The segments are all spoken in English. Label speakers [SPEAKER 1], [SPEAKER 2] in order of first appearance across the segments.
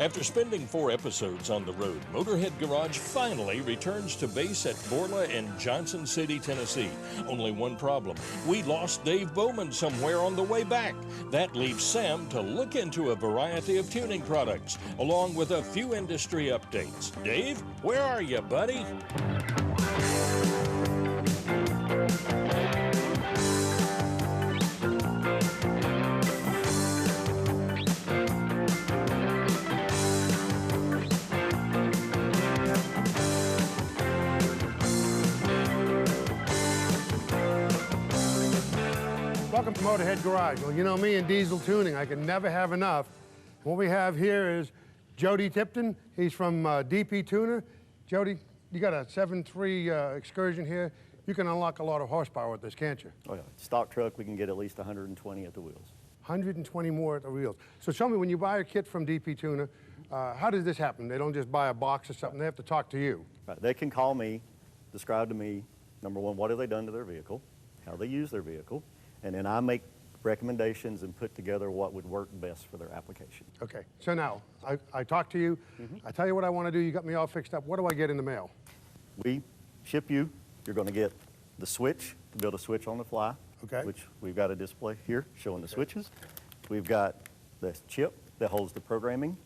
[SPEAKER 1] After spending 4 episodes on the road, Motorhead Garage finally returns to base at Borla in Johnson City, Tennessee. Only one problem. We lost Dave Bowman somewhere on the way back. That leaves Sam to look into a variety of tuning products, along with a few industry updates. Dave, where are you, buddy?
[SPEAKER 2] Welcome to Motorhead Garage. Well, you know me and diesel tuning, I can never have enough. What we have here is Jody Tipton. He's from DP Tuner. Jody, you got a 7.3 Excursion here. You can unlock a lot of horsepower with this, can't you?
[SPEAKER 3] Oh yeah, stock truck, we can get at least 120 at the wheels.
[SPEAKER 2] 120 more at the wheels. So tell me, when you buy a kit from DP Tuner, how does this happen? They don't just buy a box or something, they have to talk to you.
[SPEAKER 3] Right. They can call me, describe to me, number one, what have they done to their vehicle, how they use their vehicle, and then I make recommendations and put together what would work best for their application.
[SPEAKER 2] Okay, so now, I talk to you, I tell you what I want to do, you got me all fixed up. What do I get in the mail?
[SPEAKER 3] We ship you, you're going to get the switch, to build a switch on the fly,
[SPEAKER 2] Okay.
[SPEAKER 3] which we've got a display here showing the switches. We've got the chip that holds the programming.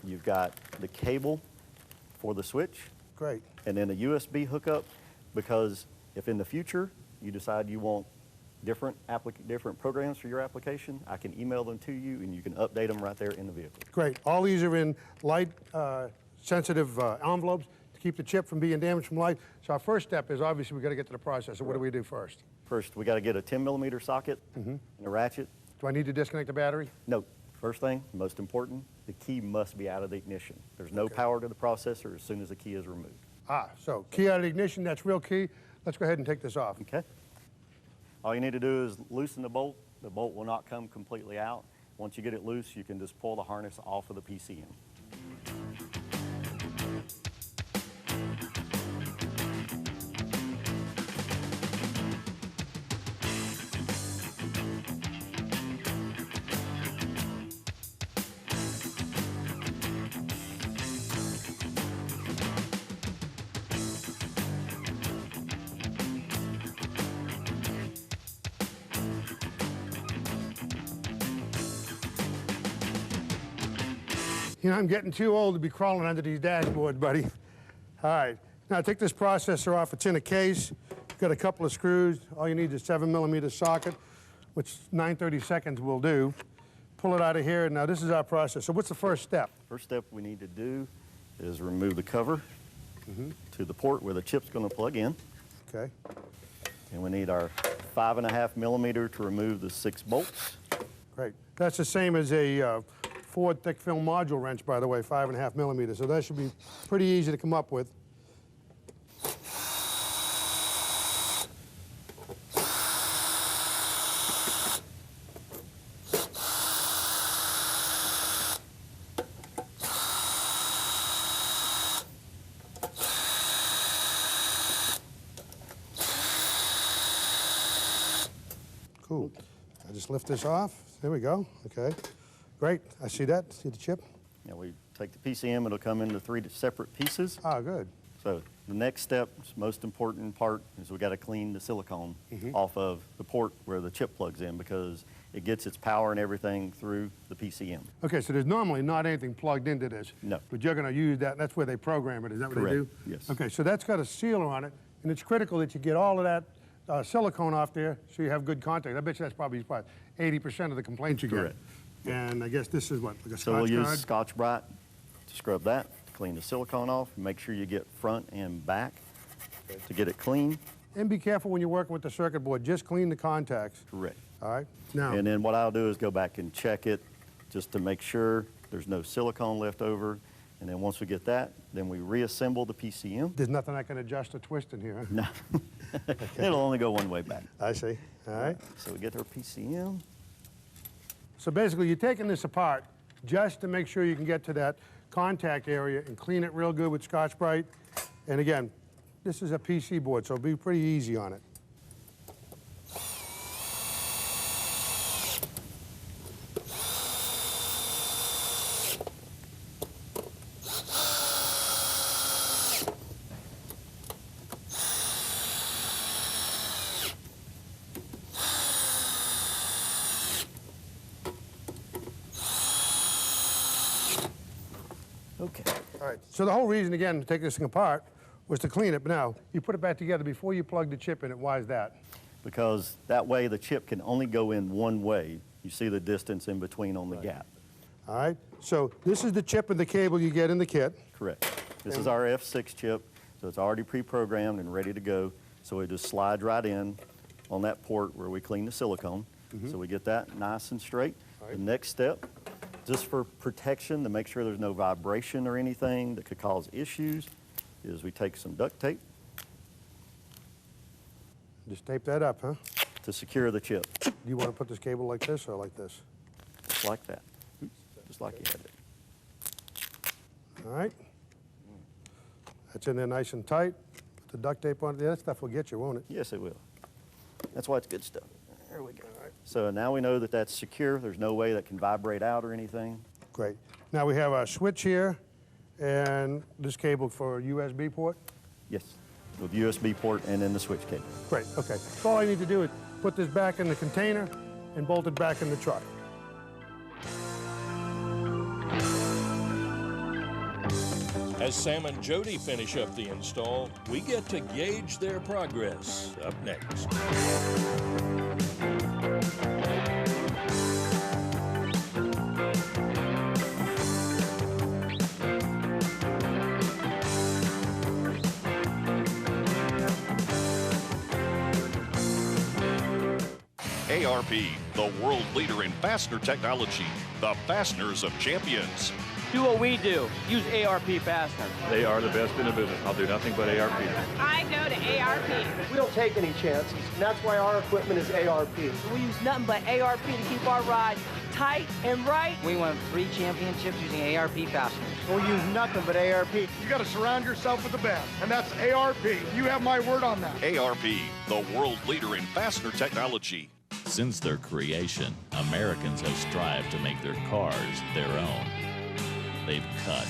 [SPEAKER 3] You've got the cable for the switch,
[SPEAKER 2] Great.
[SPEAKER 3] and then a USB hookup, because if in the future you decide you want different programs for your application, I can email them to you and you can update them right there in the vehicle.
[SPEAKER 2] Great. All these are in light sensitive envelopes to keep the chip from being damaged from light. So our first step is obviously we got to get to the processor. What do we do first?
[SPEAKER 3] First, we got to get a 10mm socket and a ratchet.
[SPEAKER 2] Do I need to disconnect the battery?
[SPEAKER 3] No, first thing, most important, the key must be out of the ignition. There's no power to the processor as soon as the key is removed.
[SPEAKER 2] So key out of the ignition, that's real key. Let's go ahead and take this off.
[SPEAKER 3] Okay? All you need to do is loosen the bolt. The bolt will not come completely out. Once you get it loose, you can just pull the harness off of the PCM.
[SPEAKER 2] You know, I'm getting too old to be crawling under these dashboards, buddy. All right, now take this processor off. It's in a case. Got a couple of screws. All you need is a 7mm socket, which 9/32 will do. Pull it out of here. Now this is our processor. So what's the first step?
[SPEAKER 3] First step we need to do is remove the cover to the port where the chip's going to plug in.
[SPEAKER 2] Okay.
[SPEAKER 3] And we need our 5.5mm to remove the 6 bolts.
[SPEAKER 2] Great. That's the same as a Ford thick film module wrench, by the way, 5.5mm. So that should be pretty easy to come up with. Cool. I just lift this off. There we go. Okay. Great. I see that. See the chip?
[SPEAKER 3] Now we take the PCM, it'll come into 3 separate pieces.
[SPEAKER 2] Ah, good.
[SPEAKER 3] So the next step, most important part, is we got to clean the silicone off of the port where the chip plugs in, because it gets its power and everything through the PCM.
[SPEAKER 2] Okay, so there's normally not anything plugged into this.
[SPEAKER 3] No.
[SPEAKER 2] But you're going to use that. That's where they program it. Is that what they do?
[SPEAKER 3] Yes.
[SPEAKER 2] Okay, so that's got a sealer on it, and it's critical that you get all of that silicone off there so you have good contact. I bet you that's probably 80% of the complaints you
[SPEAKER 3] Correct.
[SPEAKER 2] get. And I guess this is what, like a
[SPEAKER 3] So we'll
[SPEAKER 2] Scotch
[SPEAKER 3] use
[SPEAKER 2] Guard?
[SPEAKER 3] Scotch-Brite to scrub that, clean the silicone off, make sure you get front and back to get it clean.
[SPEAKER 2] And be careful when you're working with the circuit board. Just clean the contacts.
[SPEAKER 3] Correct.
[SPEAKER 2] All right? Now,
[SPEAKER 3] And then what I'll do is go back and check it just to make sure there's no silicone left over. And then once we get that, then we reassemble the PCM.
[SPEAKER 2] there's nothing I can adjust or twist in here, huh?
[SPEAKER 3] No, it'll only go one way back.
[SPEAKER 2] I see. All right.
[SPEAKER 3] So we get our PCM.
[SPEAKER 2] So basically, you're taking this apart just to make sure you can get to that contact area and clean it real good with Scotch-Brite. And again, this is a PC board, so be pretty easy on it.
[SPEAKER 3] Okay.
[SPEAKER 2] All right, so the whole reason, again, to take this thing apart was to clean it, but now you put it back together before you plug the chip in it. Why is that?
[SPEAKER 3] Because that way the chip can only go in one way. You see the distance in between on the gap.
[SPEAKER 2] All right, so this is the chip and the cable you get in the kit.
[SPEAKER 3] Correct. This is our F6 chip, so it's already pre-programmed and ready to go. So it just slides right in on that port where we clean the silicone. So we get that nice and straight. The next step, just for protection to make sure there's no vibration or anything that could cause issues, is we take some duct tape
[SPEAKER 2] Just tape that up, huh?
[SPEAKER 3] to secure the chip,
[SPEAKER 2] Do you want to put this cable like this or like this?
[SPEAKER 3] just like that. Just like you had it.
[SPEAKER 2] All right. That's in there nice and tight. Put the duct tape on it. That stuff will get you, won't it?
[SPEAKER 3] Yes, it will. That's why it's good stuff. There we go. So now we know that that's secure. There's no way that can vibrate out or anything.
[SPEAKER 2] Great. Now we have a switch here and this cable for USB port.
[SPEAKER 3] Yes, with USB port and then the switch cable.
[SPEAKER 2] Great, okay. So all I need to do is put this back in the container and bolt it back in the truck.
[SPEAKER 1] As Sam and Jody finish up the install, we get to gauge their progress up next.
[SPEAKER 4] ARP, the world leader in fastener technology, the fasteners of champions.
[SPEAKER 5] Do what we do. Use ARP fasteners.
[SPEAKER 6] They are the best in the business. I'll do nothing but ARP.
[SPEAKER 7] I go to ARP.
[SPEAKER 8] We don't take any chances, and that's why our equipment is ARP.
[SPEAKER 5] We use nothing but ARP to keep our ride tight and right. We won 3 championships using ARP fasteners.
[SPEAKER 8] We'll use nothing but ARP.
[SPEAKER 9] You got to surround yourself with the best, and that's ARP. You have my word on that.
[SPEAKER 4] ARP, the world leader in fastener technology.
[SPEAKER 10] Since their creation, Americans have strived to make their cars their own. They've cut,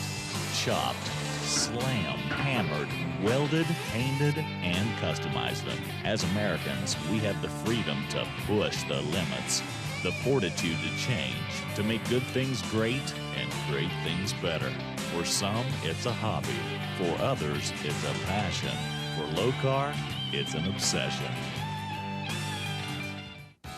[SPEAKER 10] chopped, slammed, hammered, welded, painted, and customized them. As Americans, we have the freedom to push the limits, the fortitude to change, to make good things great and great things better. For some, it's a hobby. For others, it's a passion. For Lokar, it's an obsession.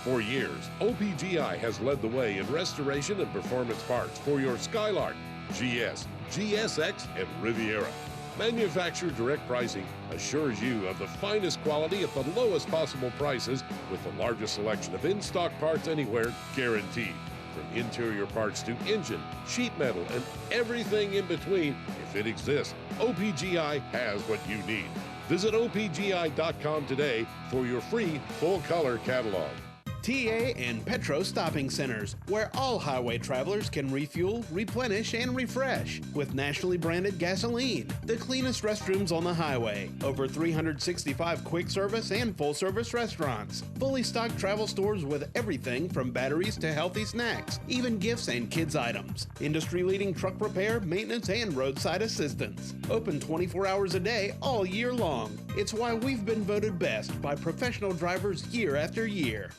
[SPEAKER 11] For years, OPGI has led the way in restoration and performance parts for your Skylark, GS, GSX, and Riviera. Manufacturer direct pricing assures you of the finest quality at the lowest possible prices with the largest selection of in-stock parts anywhere guaranteed. From interior parts to engine, sheet metal, and everything in between, if it exists, OPGI has what you need. Visit opgi.com today for your free full-color catalog.
[SPEAKER 12] TA and Petro Stopping Centers, where all highway travelers can refuel, replenish, and refresh with nationally branded gasoline. The cleanest restrooms on the highway. Over 365 quick service and full service restaurants. Fully stocked travel stores with everything from batteries to healthy snacks, even gifts and kids items. Industry leading truck repair, maintenance, and roadside assistance. Open 24 hours a day all year long. It's why we've been voted best by professional drivers year after year.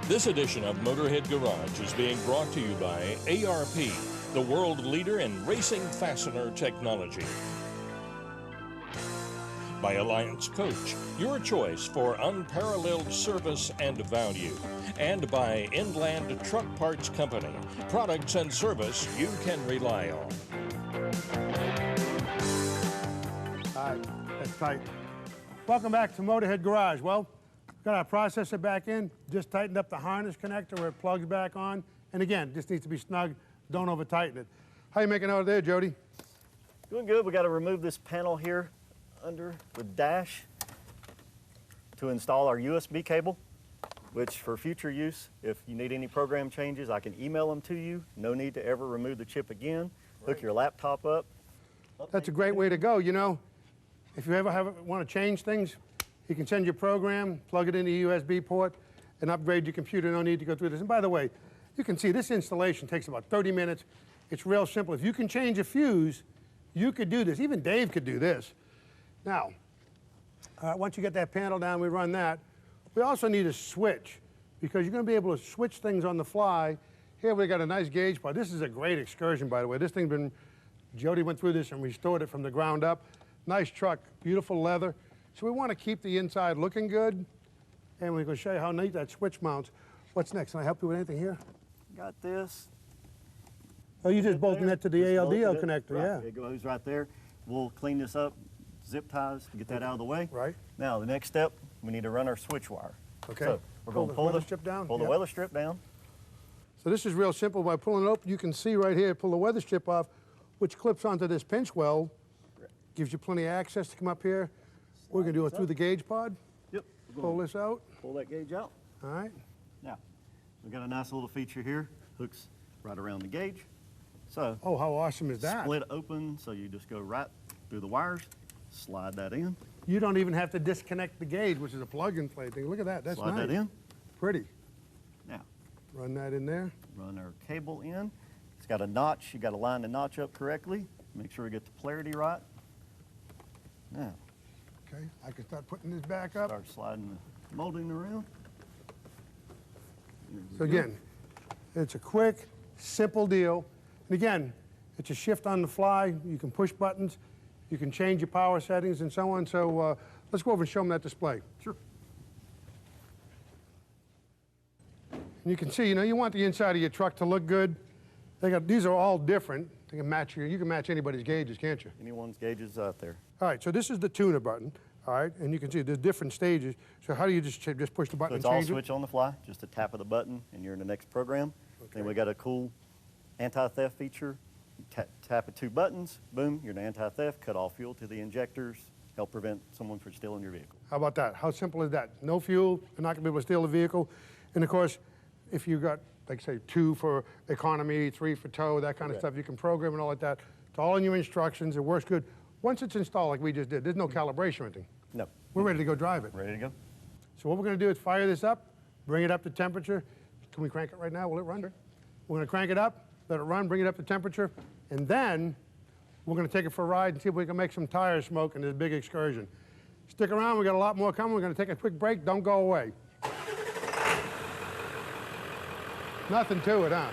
[SPEAKER 1] This edition of Motorhead Garage is being brought to you by ARP, the world leader in racing fastener technology. By Alliance Coach, your choice for unparalleled service and value. And by Inland Truck Parts Company, products and service you can rely on.
[SPEAKER 2] All right, that's tight. Welcome back to Motorhead Garage. Well, got our processor back in, just tightened up the harness connector where it plugs back on. And again, just needs to be snug, don't over tighten it. How you making out there, Jody?
[SPEAKER 3] Doing good. We got to remove this panel here under the dash to install our USB cable, which for future use, if you need any program changes, I can email them to you. No need to ever remove the chip again. Hook your laptop up.
[SPEAKER 2] That's a great way to go. You know, if you ever want to change things, you can send your program, plug it into a USB port, and upgrade your computer. No need to go through this. And by the way, you can see this installation takes about 30 minutes. It's real simple. If you can change a fuse, You could do this. Even Dave could do this. Now, once you get that panel down, we run that. We also need a switch because you're going to be able to switch things on the fly. Here we got a nice gauge pod. This is a great excursion, by the way. This thing's been, Jody went through this and restored it from the ground up. Nice truck, beautiful leather. So we want to keep the inside looking good. And we're going to show you how neat that switch mounts. What's next? Can I help you with anything here?
[SPEAKER 3] Got this.
[SPEAKER 2] Oh, you just bolting that to the ALDL connector,
[SPEAKER 3] right.
[SPEAKER 2] yeah.
[SPEAKER 3] It goes right there. We'll clean this up, zip ties to get that out of the way.
[SPEAKER 2] Right.
[SPEAKER 3] Now, the next step, we need to run our switch wire.
[SPEAKER 2] Okay.
[SPEAKER 3] So we're going to pull
[SPEAKER 2] the strip down.
[SPEAKER 3] Pull the weather strip down.
[SPEAKER 2] So this is real simple. By pulling it open, you can see right here, pull the weather strip off, which clips onto this pinch weld. Gives you plenty of access to come up here. We're going to do it through the gauge pod.
[SPEAKER 3] Yep.
[SPEAKER 2] Pull this out.
[SPEAKER 3] Pull that gauge out.
[SPEAKER 2] All right.
[SPEAKER 3] Now, we've got a nice little feature here. Hooks right around the gauge. So.
[SPEAKER 2] Oh, how awesome is that?
[SPEAKER 3] Split open, so you just go right through the wires, slide that in.
[SPEAKER 2] You don't even have to disconnect the gauge, which is a plug-and-play thing. Look at that. That's nice.
[SPEAKER 3] Slide that in.
[SPEAKER 2] Pretty.
[SPEAKER 3] Now.
[SPEAKER 2] Run that in there.
[SPEAKER 3] Run our cable in. It's got a notch. You got to line the notch up correctly. Make sure we get the polarity right. Now.
[SPEAKER 2] Okay, I can start putting this back up.
[SPEAKER 3] Start sliding the molding around.
[SPEAKER 2] So again, it's a quick, simple deal. And again, it's a shift on the fly. You can push buttons. You can change your power settings and so on. So let's go over and show them that display.
[SPEAKER 3] Sure.
[SPEAKER 2] And you can see, you want the inside of your truck to look good. These are all different. They can match you can match anybody's gauges, can't you?
[SPEAKER 3] Anyone's gauges out there.
[SPEAKER 2] All right, so this is the tuner button. All right, and you can see there's different stages. So how do you just push the button and
[SPEAKER 3] So
[SPEAKER 2] change
[SPEAKER 3] it's all switch on the fly, just a tap of the button, and you're in the next program. Okay. Then we got a cool anti-theft feature. Tap of 2 buttons, boom, you're in anti-theft, cut off fuel to the injectors, help prevent someone from stealing your vehicle.
[SPEAKER 2] How about that? How simple is that? No fuel, you're not gonna be able to steal the vehicle. And of course, if you got, like say, 2 for economy, 3 for tow, that kind of stuff, you can program and all like that. It's all in your instructions, it works good. Once it's installed like we just did, there's no calibration or anything.
[SPEAKER 3] No.
[SPEAKER 2] We're ready to go drive it.
[SPEAKER 3] Ready to go.
[SPEAKER 2] So what we're gonna do is fire this up, bring it up to temperature. Can we crank it right now? Will it run? Sure. We're gonna crank it up, let it run, bring it up to temperature, and then we're gonna take it for a ride and see if we can make some tires smoke in this big excursion. Stick around, we got a lot more coming. We're gonna take a quick break, don't go away. Nothing to it, huh?